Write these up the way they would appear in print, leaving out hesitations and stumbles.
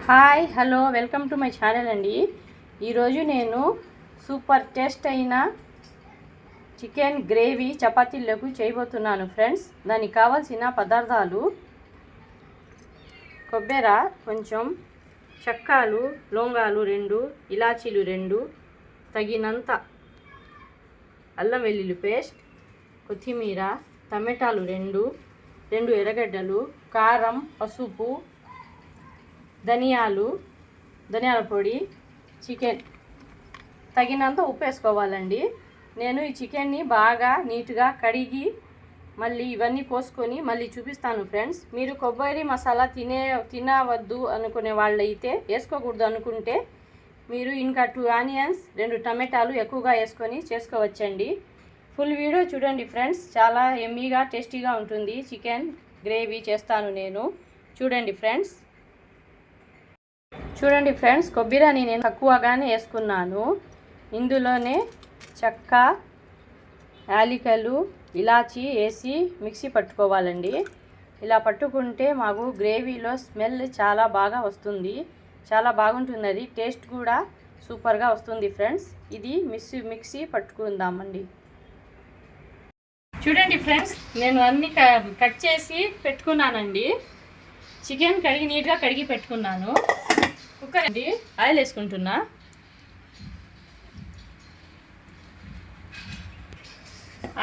Hi hello welcome to my channel అండి. ఈరోజు నేను సూపర్ టేస్ట్ అయిన చికెన్ గ్రేవీ చపాతీలకు చేయబోతున్నాను ఫ్రెండ్స్. దానికి కావాల్సిన పదార్థాలు: కొబ్బరి కొంచెం, చెక్కలు లవంగాలు 2, ఇలాచీలు 2, తగినంత అల్లం వెల్లుల్లి పేస్ట్, కొత్తిమీర, టమాటాలు 2 ఎర్రగడ్డలు, కారం, పసుపు, ధనియాల పొడి, చికెన్ తగినంత ఉప్పు వేసుకోవాలండి. నేను ఈ చికెన్ని బాగా నీట్గా కడిగి మళ్ళీ ఇవన్నీ పోసుకొని మళ్ళీ చూపిస్తాను ఫ్రెండ్స్. మీరు కొబ్బరి మసాలా తినవద్దు అనుకునే వాళ్ళైతే, వేసుకోకూడదు అనుకుంటే మీరు ఇంకా 2 ఆనియన్స్ 2 టమాటాలు ఎక్కువగా వేసుకొని చేసుకోవచ్చండి. ఫుల్ వీడియో చూడండి ఫ్రెండ్స్. చాలా ఎమ్మీగా టేస్టీగా ఉంటుంది. చికెన్ గ్రేవీ చేస్తాను నేను. చూడండి ఫ్రెండ్స్, కొబ్బరిని నేను తక్కువగానే వేసుకున్నాను. ఇందులోనే చెక్క, యాలకులు, ఇలాచీ వేసి మిక్సీ పట్టుకోవాలండి. ఇలా పట్టుకుంటే మాకు గ్రేవీలో స్మెల్ చాలా బాగా వస్తుంది. చాలా బాగుంటుంది. అది టేస్ట్ కూడా సూపర్గా వస్తుంది ఫ్రెండ్స్. ఇది మిక్సీ పట్టుకుందామండి. చూడండి ఫ్రెండ్స్, నేను అన్నీ కట్ చేసి పెట్టుకున్నానండి. చికెన్ నీట్గా కడిగి పెట్టుకున్నాను. కుక్కర్ అండి, ఆయిల్ వేసుకుంటున్నా.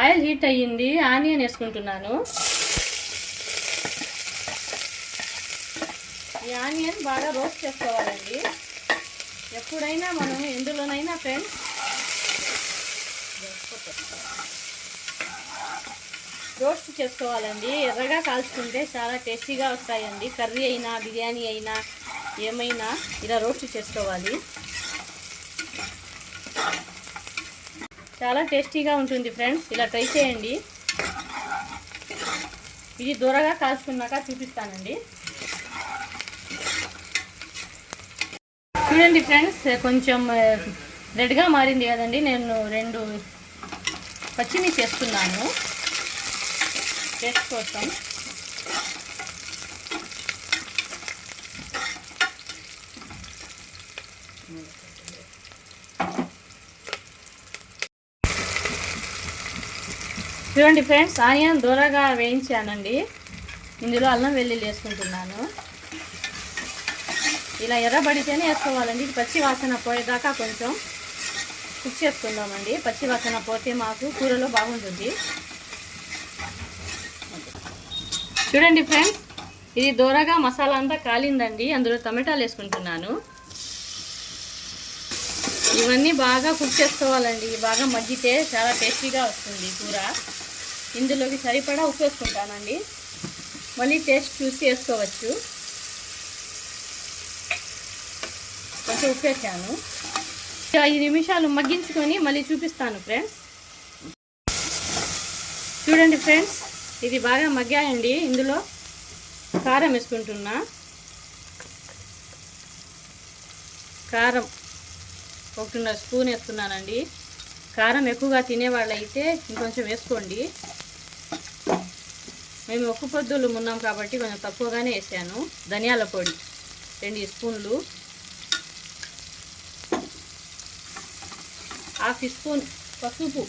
ఆయిల్ హీట్ అయ్యింది. ఆనియన్ వేసుకుంటున్నాను. ఈ ఆనియన్ బాగా రోస్ట్ చేసుకోవాలండి. ఎప్పుడైనా మనం ఎందులోనైనా ఫ్రెండ్స్ రోస్ట్ చేసుకోవాలండి. ఎర్రగా కాల్చుకుంటే చాలా టేస్టీగా వస్తాయండి. కర్రీ అయినా బిర్యానీ అయినా ఏమైనా ఇలా రోస్ట్ చేసుకోవాలి. చాలా టేస్టీగా ఉంటుంది ఫ్రెండ్స్. ఇలా ట్రై చేయండి. ఇది దూరగా కాల్చుకున్నాక చూపిస్తానండి. చూడండి ఫ్రెండ్స్, కొంచెం రెడ్గా మారింది కదండి. నేను 2 పచ్చిమిర్చి వేస్తున్నాను టేస్ట్ కోసం. చూడండి ఫ్రెండ్స్, ఆనియన్ దూరగా వేయించానండి. ఇందులో అల్లం వెల్లుల్లి వేసుకుంటున్నాను. ఇలా ఎర్రబడితేనే వేసుకోవాలండి. ఇది పచ్చి వాసన పోయేదాకా కొంచెం కుక్ చేసుకుందామండి. పచ్చి వాసన పోతే మాకు కూరలో బాగుంటుంది. చూడండి ఫ్రెండ్స్, ఇది దూరగా మసాలా అంతా కాలిందండి. అందులో టమాటాలు వేసుకుంటున్నాను. ఇవన్నీ బాగా కుక్ చేసుకోవాలండి. బాగా మగ్గితే చాలా టేస్టీగా వస్తుంది కూర. ఇందులోకి సరిపడా ఉప్పు వేసుకుంటానండి. మళ్ళీ టేస్ట్ చూసి వేసుకోవచ్చు. కొంచెం ఉప్పు వేసాను. 5 నిమిషాలు మగ్గించుకొని మళ్ళీ చూపిస్తాను ఫ్రెండ్స్. చూడండి ఫ్రెండ్స్, ఇది బాగా మగ్గాయండి. ఇందులో కారం వేసుకుంటున్నా. కారం 1.5 స్పూన్ వేస్తున్నానండి. కారం ఎక్కువగా తినేవాళ్ళైతే ఇంకొంచెం వేసుకోండి. మేము ఒక్క పొద్దులు ఉన్నాం కాబట్టి కొంచెం తక్కువగానే వేసాను. ధనియాల పొడి 2 స్పూన్లు, 1/2 స్పూన్ పసుపు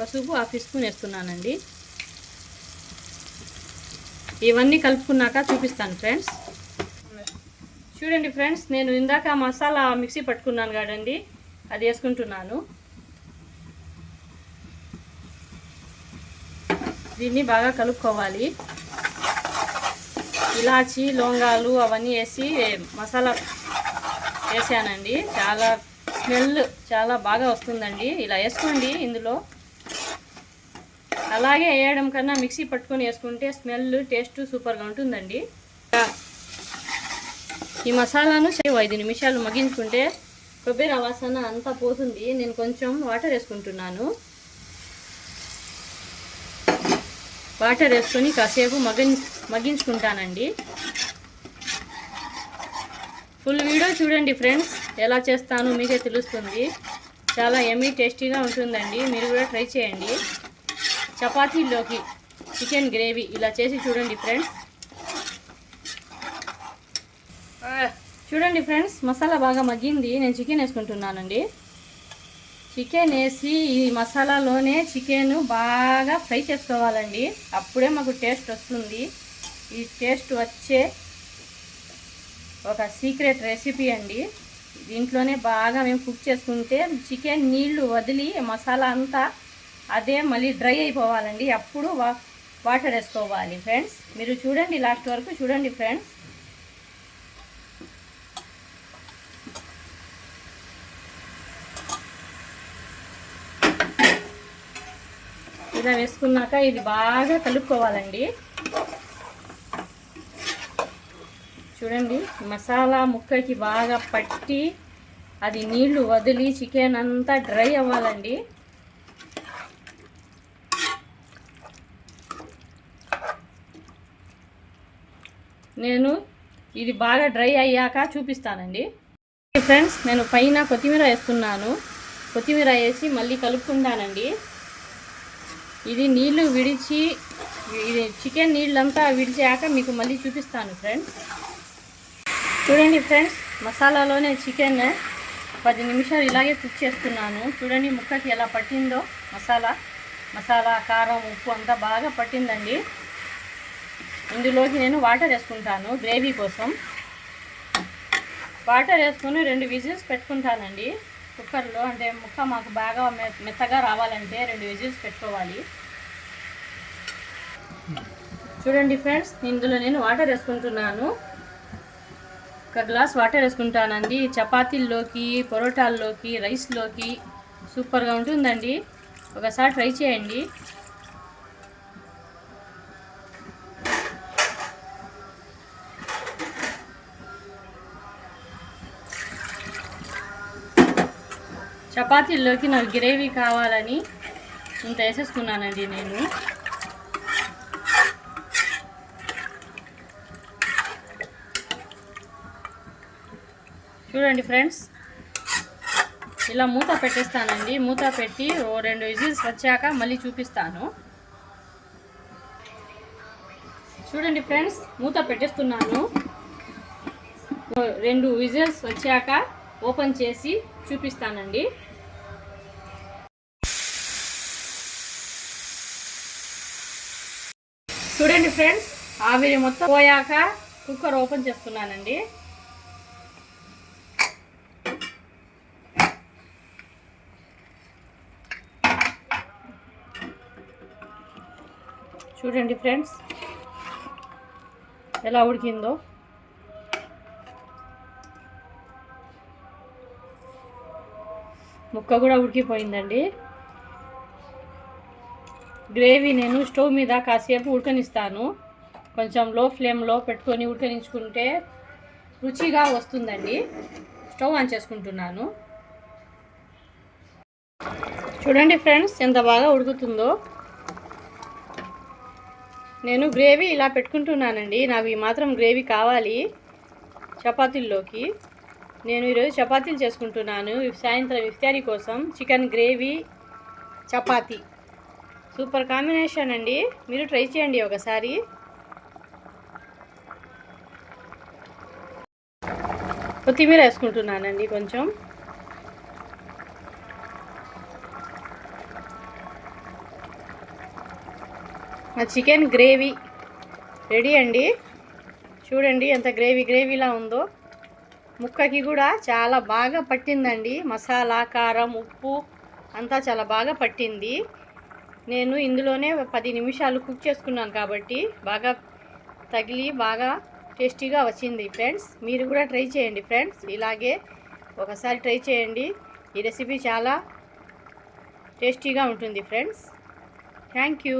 1/2 స్పూన్ వేస్తున్నానండి. ఇవన్నీ కలుపుకున్నాక చూపిస్తాను ఫ్రెండ్స్. చూడండి ఫ్రెండ్స్, నేను ఇందాక మసాలా మిక్సీ పట్టుకున్నాను కదండి, అది వేసుకుంటున్నాను. దీన్ని బాగా కలుపుకోవాలి. ఇలాచీ లవంగాలు అవన్నీ వేసి మసాలా వేసానండి. చాలా స్మెల్ చాలా బాగా వస్తుందండి. ఇలా వేసుకోండి. ఇందులో అలాగే వేయడం కన్నా మిక్సీ పట్టుకొని వేసుకుంటే స్మెల్ టేస్ట్ సూపర్గా ఉంటుందండి. ఈ మసాలాను 5 నిమిషాలు మగ్గించుకుంటే కొబ్బరి వాసన అంతా పోతుంది. నేను కొంచెం వాటర్ వేసుకుంటున్నాను. వాటర్ వేసుకొని కాసేపు మగ్గించుకుంటానండి. ఫుల్ వీడియో చూడండి ఫ్రెండ్స్. ఎలా చేస్తానో మీకే తెలుస్తుంది. చాలా యమ్మీ టేస్టీగా ఉంటుందండి. మీరు కూడా ట్రై చేయండి. చపాతీలోకి చికెన్ గ్రేవీ ఇలా చేసి చూడండి ఫ్రెండ్స్. చూడండి ఫ్రెండ్స్, మసాలా బాగా మగ్గింది. నేను చికెన్ వేసుకుంటున్నానండి. చికెన్ వేసి ఈ మసాలాలోనే చికెన్ బాగా ఫ్రై చేసుకోవాలండి. అప్పుడే మాకు టేస్ట్ వస్తుంది. ఈ టేస్ట్ వచ్చే ఒక సీక్రెట్ రెసిపీ అండి. దీంట్లోనే బాగా మేము కుక్ చేసుకుంటే చికెన్ నీళ్లు వదిలి మసాలా అంతా అదే మళ్ళీ డ్రై అయిపోవాలండి. అప్పుడు వాటర్ వేసుకోవాలి ఫ్రెండ్స్. మీరు చూడండి, లాస్ట్ వరకు చూడండి ఫ్రెండ్స్. ఇలా వేసుకున్నాక ఇది బాగా కలుపుకోవాలండి. చూడండి, మసాలా ముక్కకి బాగా పట్టి అది నీళ్లు వదిలి చికెన్ అంతా డ్రై అవ్వాలండి. నేను ఇది బాగా డ్రై అయ్యాక చూపిస్తానండి ఫ్రెండ్స్. నేను పైన కొత్తిమీర వేస్తున్నాను. కొత్తిమీర వేసి మళ్ళీ కలుపుకుంటానండి. ఇది నీళ్లు విడిచి, ఇది చికెన్ నీళ్ళంతా విడిచాక మీకు మళ్ళీ చూపిస్తాను ఫ్రెండ్స్. చూడండి ఫ్రెండ్స్, మసాలాలోనే చికెన్ 10 నిమిషాలు ఇలాగే కుక్ చేస్తున్నాను. చూడండి ముక్కకి ఎలా పట్టిందో మసాలా కారం ఉప్పు అంతా బాగా పట్టిందండి. ఇందులోకి నేను వాటర్ వేసుకుంటాను గ్రేవీ కోసం. వాటర్ వేసుకొని 2 విజిల్స్ పెట్టుకుంటానండి కుక్కర్లో. అంటే ముక్క మాకు బాగా మెత్తగా రావాలంటే 2 విజిల్స్ పెట్టుకోవాలి. చూడండి ఫ్రెండ్స్, ఇందులో నేను వాటర్ వేసుకుంటున్నాను. 1 గ్లాస్ వాటర్ వేసుకుంటానండి. చపాతీల్లోకి, పొరోటాల్లోకి, రైస్లోకి సూపర్గా ఉంటుందండి. ఒకసారి ట్రై చేయండి. చపాతీల్లోకి నాకు గ్రేవీ కావాలని ఇంత వేసేసుకున్నానండి నేను. చూడండి ఫ్రెండ్స్, ఇలా మూత పెట్టేస్తానండి. మూత పెట్టి 2 విజిల్స్ వచ్చాక మళ్ళీ చూపిస్తాను. చూడండి ఫ్రెండ్స్, మూత పెట్టేస్తున్నాను. 2 విజిల్స్ వచ్చాక ఓపెన్ చేసి చూపిస్తానండి. చూడండి ఫ్రెండ్స్, ఆవిరి మొత్తం పోయాక కుక్కర్ ఓపెన్ చేస్తున్నానండి. చూడండి ఫ్రెండ్స్ ఎలా ఉడికిందో. ముక్క కూడా ఉడికిపోయిందండి. గ్రేవీ నేను స్టవ్ మీద కాసేపు ఉడకనిస్తాను. కొంచెం లో ఫ్లేమ్లో పెట్టుకొని ఉడకనించుకుంటే రుచిగా వస్తుందండి. స్టవ్ ఆన్ చేసుకుంటున్నాను. చూడండి ఫ్రెండ్స్ ఎంత బాగా ఉడుకుతుందో. నేను గ్రేవీ ఇలా పెట్టుకుంటున్నానండి. నాకు ఈ మాత్రం గ్రేవీ కావాలి చపాతీల్లోకి. నేను ఈరోజు చపాతీలు చేసుకుంటున్నాను సాయంత్రం ఇఫ్తారీ కోసం. Chicken gravy chapati super combination అండి. మీరు ట్రై చేయండి ఒకసారి. కొత్తిమీర వేసుకుంటున్నానండి కొంచెం. ఆ చికెన్ గ్రేవీ రెడీ అండి. చూడండి ఎంత గ్రేవీలా ఉందో. ముక్కకి కూడా చాలా బాగా పట్టిందండి. మసాలా, కారం, ఉప్పు అంతా చాలా బాగా పట్టింది. నేను ఇందులోనే 10 నిమిషాలు కుక్ చేసుకున్నాను కాబట్టి బాగా తగిలి బాగా టేస్టీగా వచ్చింది ఫ్రెండ్స్. మీరు కూడా ట్రై చేయండి ఫ్రెండ్స్. ఇలాగే ఒకసారి ట్రై చేయండి. ఈ రెసిపీ చాలా టేస్టీగా ఉంటుంది ఫ్రెండ్స్. Thank you.